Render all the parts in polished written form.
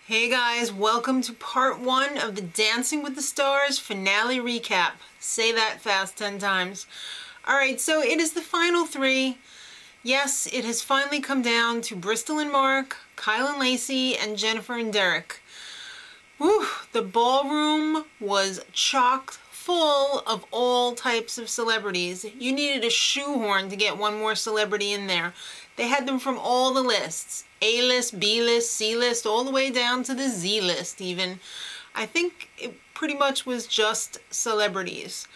Hey guys, welcome to part 1 of the Dancing with the Stars finale recap. Say that fast 10 times. Alright, so it is the final 3. Yes, it has finally come down to Bristol and Mark, Kyle and Lacey, and Jennifer and Derek. Whew, the ballroom was chock full of all types of celebrities. You needed a shoehorn to get one more celebrity in there. They had them from all the lists. A-list, B-list, C-list, all the way down to the Z-list even. I think it pretty much was just celebrities.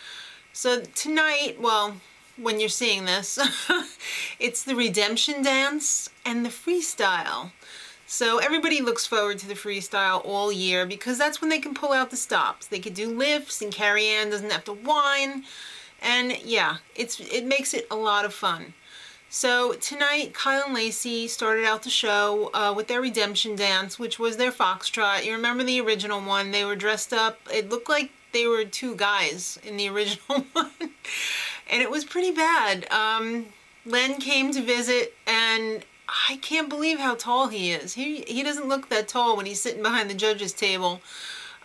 So tonight, well, when you're seeing this, it's the redemption dance and the freestyle. So everybody looks forward to the freestyle all year because that's when they can pull out the stops. They could do lifts and Carrie Ann doesn't have to whine. And yeah, it makes it a lot of fun. So tonight, Kyle and Lacey started out the show with their redemption dance, which was their Foxtrot. You remember the original one? They were dressed up. It looked like they were 2 guys in the original one. And it was pretty bad. Len came to visit, and I can't believe how tall he is. He doesn't look that tall when he's sitting behind the judges table.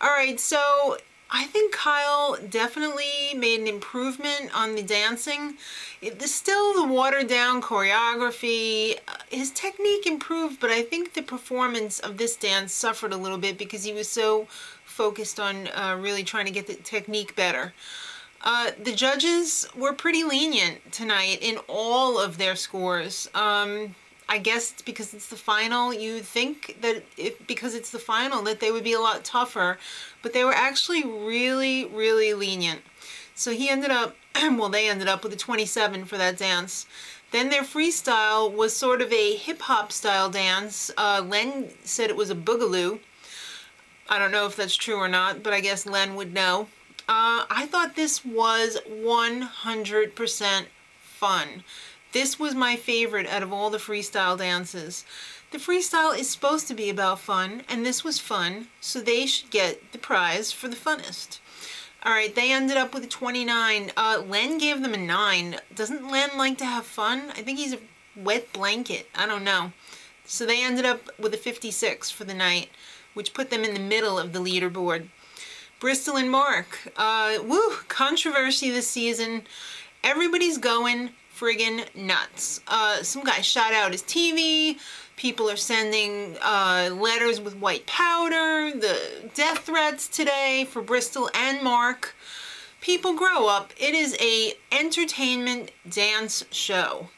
Alright, so I think Kyle definitely made an improvement on the dancing. It's still the watered down choreography. His technique improved, but I think the performance of this dance suffered a little bit because he was so focused on really trying to get the technique better. The judges were pretty lenient tonight in all of their scores. I guess it's because it's the final. You think that because it's the final that they would be a lot tougher, but they were actually really, really lenient. So he ended up, well, they ended up with a 27 for that dance. Then their freestyle was sort of a hip-hop style dance. Len said it was a boogaloo. I don't know if that's true or not, but I guess Len would know. I thought this was 100% fun. This was my favorite out of all the freestyle dances. The freestyle is supposed to be about fun, and this was fun, so they should get the prize for the funnest. Alright, they ended up with a 29. Len gave them a 9. Doesn't Len like to have fun? I think he's a wet blanket. I don't know. So they ended up with a 56 for the night, which put them in the middle of the leaderboard. Bristol and Mark. Woo! Controversy this season. Everybody's going friggin' nuts. Some guy shot out his TV. People are sending letters with white powder. The death threats today for Bristol and Mark. People grow up. It is a entertainment dance show.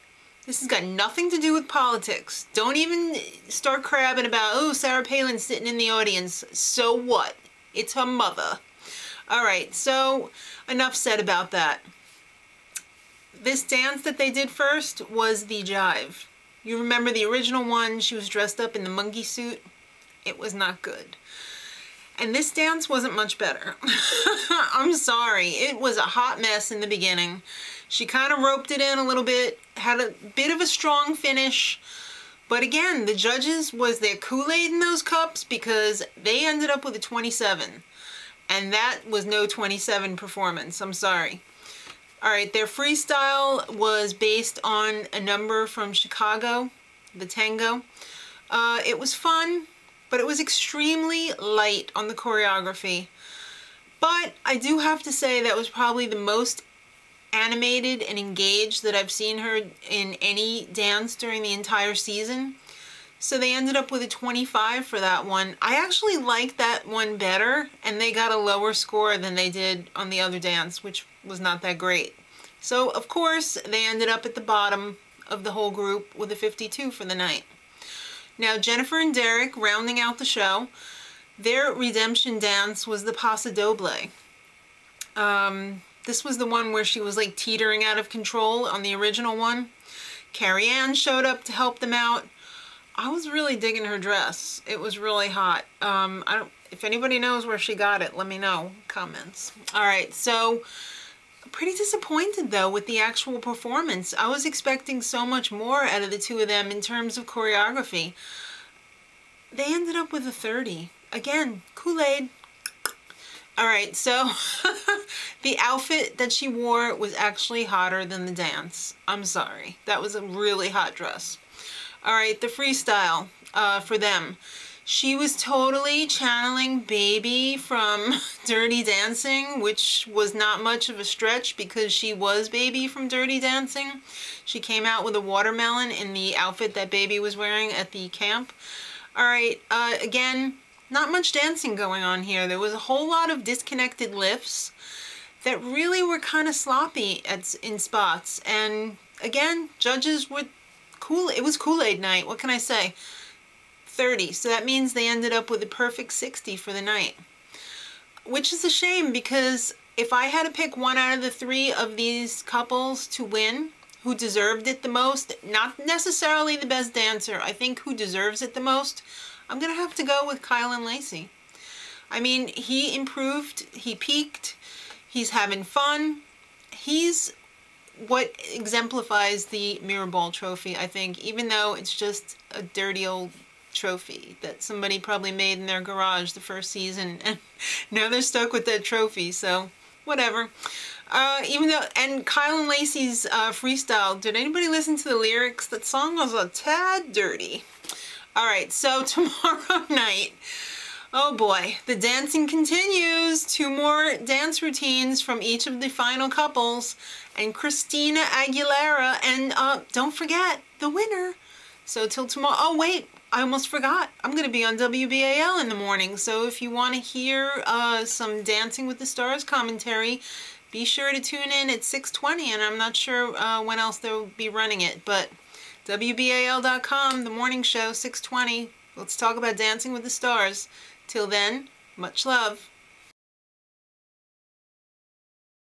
This has got nothing to do with politics. Don't even start crabbing about, oh, Sarah Palin's sitting in the audience. So what? It's her mother. Alright, so enough said about that. This dance that they did first was the Jive. You remember the original one? She was dressed up in the monkey suit. It was not good. And this dance wasn't much better. I'm sorry. It was a hot mess in the beginning. She kind of roped it in a little bit, had a bit of a strong finish. But again, the judges, was there Kool-Aid in those cups? Because they ended up with a 27. And that was no 27 performance. I'm sorry. Alright, their freestyle was based on a number from Chicago, the tango. It was fun, but it was extremely light on the choreography. But I do have to say that was probably the most animated and engaged that I've seen her in any dance during the entire season. So they ended up with a 25 for that one. I actually liked that one better, and they got a lower score than they did on the other dance, which was not that great. So, of course, they ended up at the bottom of the whole group with a 52 for the night. Now, Jennifer and Derek, rounding out the show, their redemption dance was the Paso Doble. This was the one where she was like teetering out of control on the original one. Carrie Ann showed up to help them out. I was really digging her dress. It was really hot. If anybody knows where she got it, let me know. Comments. Alright, so pretty disappointed though with the actual performance. I was expecting so much more out of the 2 of them in terms of choreography. They ended up with a 30. Again, Kool-Aid. Alright, so the outfit that she wore was actually hotter than the dance. I'm sorry. That was a really hot dress. Alright, the freestyle for them. She was totally channeling Baby from Dirty Dancing, which was not much of a stretch because she was Baby from Dirty Dancing. She came out with a watermelon in the outfit that Baby was wearing at the camp. Alright, again, not much dancing going on here. There was a whole lot of disconnected lifts that really were kind of sloppy in spots. And again, judges were cool. It was Kool-Aid night. What can I say? 30. So that means they ended up with a perfect 60 for the night. Which is a shame because if I had to pick one out of the three of these couples to win, who deserved it the most, not necessarily the best dancer, I think who deserves it the most, I'm going to have to go with Kyle and Lacey. I mean, he improved, he peaked, he's having fun. He's what exemplifies the Mirror Ball trophy, I think, even though it's just a dirty old trophy that somebody probably made in their garage the first season, and now they're stuck with that trophy, so whatever. Even though, and Kyle and Lacey's freestyle, did anybody listen to the lyrics? That song was a tad dirty. Alright, so tomorrow night, oh boy, the dancing continues. 2 more dance routines from each of the final couples, and Christina Aguilera, and don't forget, the winner. So till tomorrow, oh wait, I almost forgot. I'm going to be on WBAL in the morning, so if you want to hear some Dancing with the Stars commentary, be sure to tune in at 6:20, and I'm not sure when else they'll be running it, but WBAL.com, the morning show, 6:20. Let's talk about Dancing with the Stars. Till then, much love.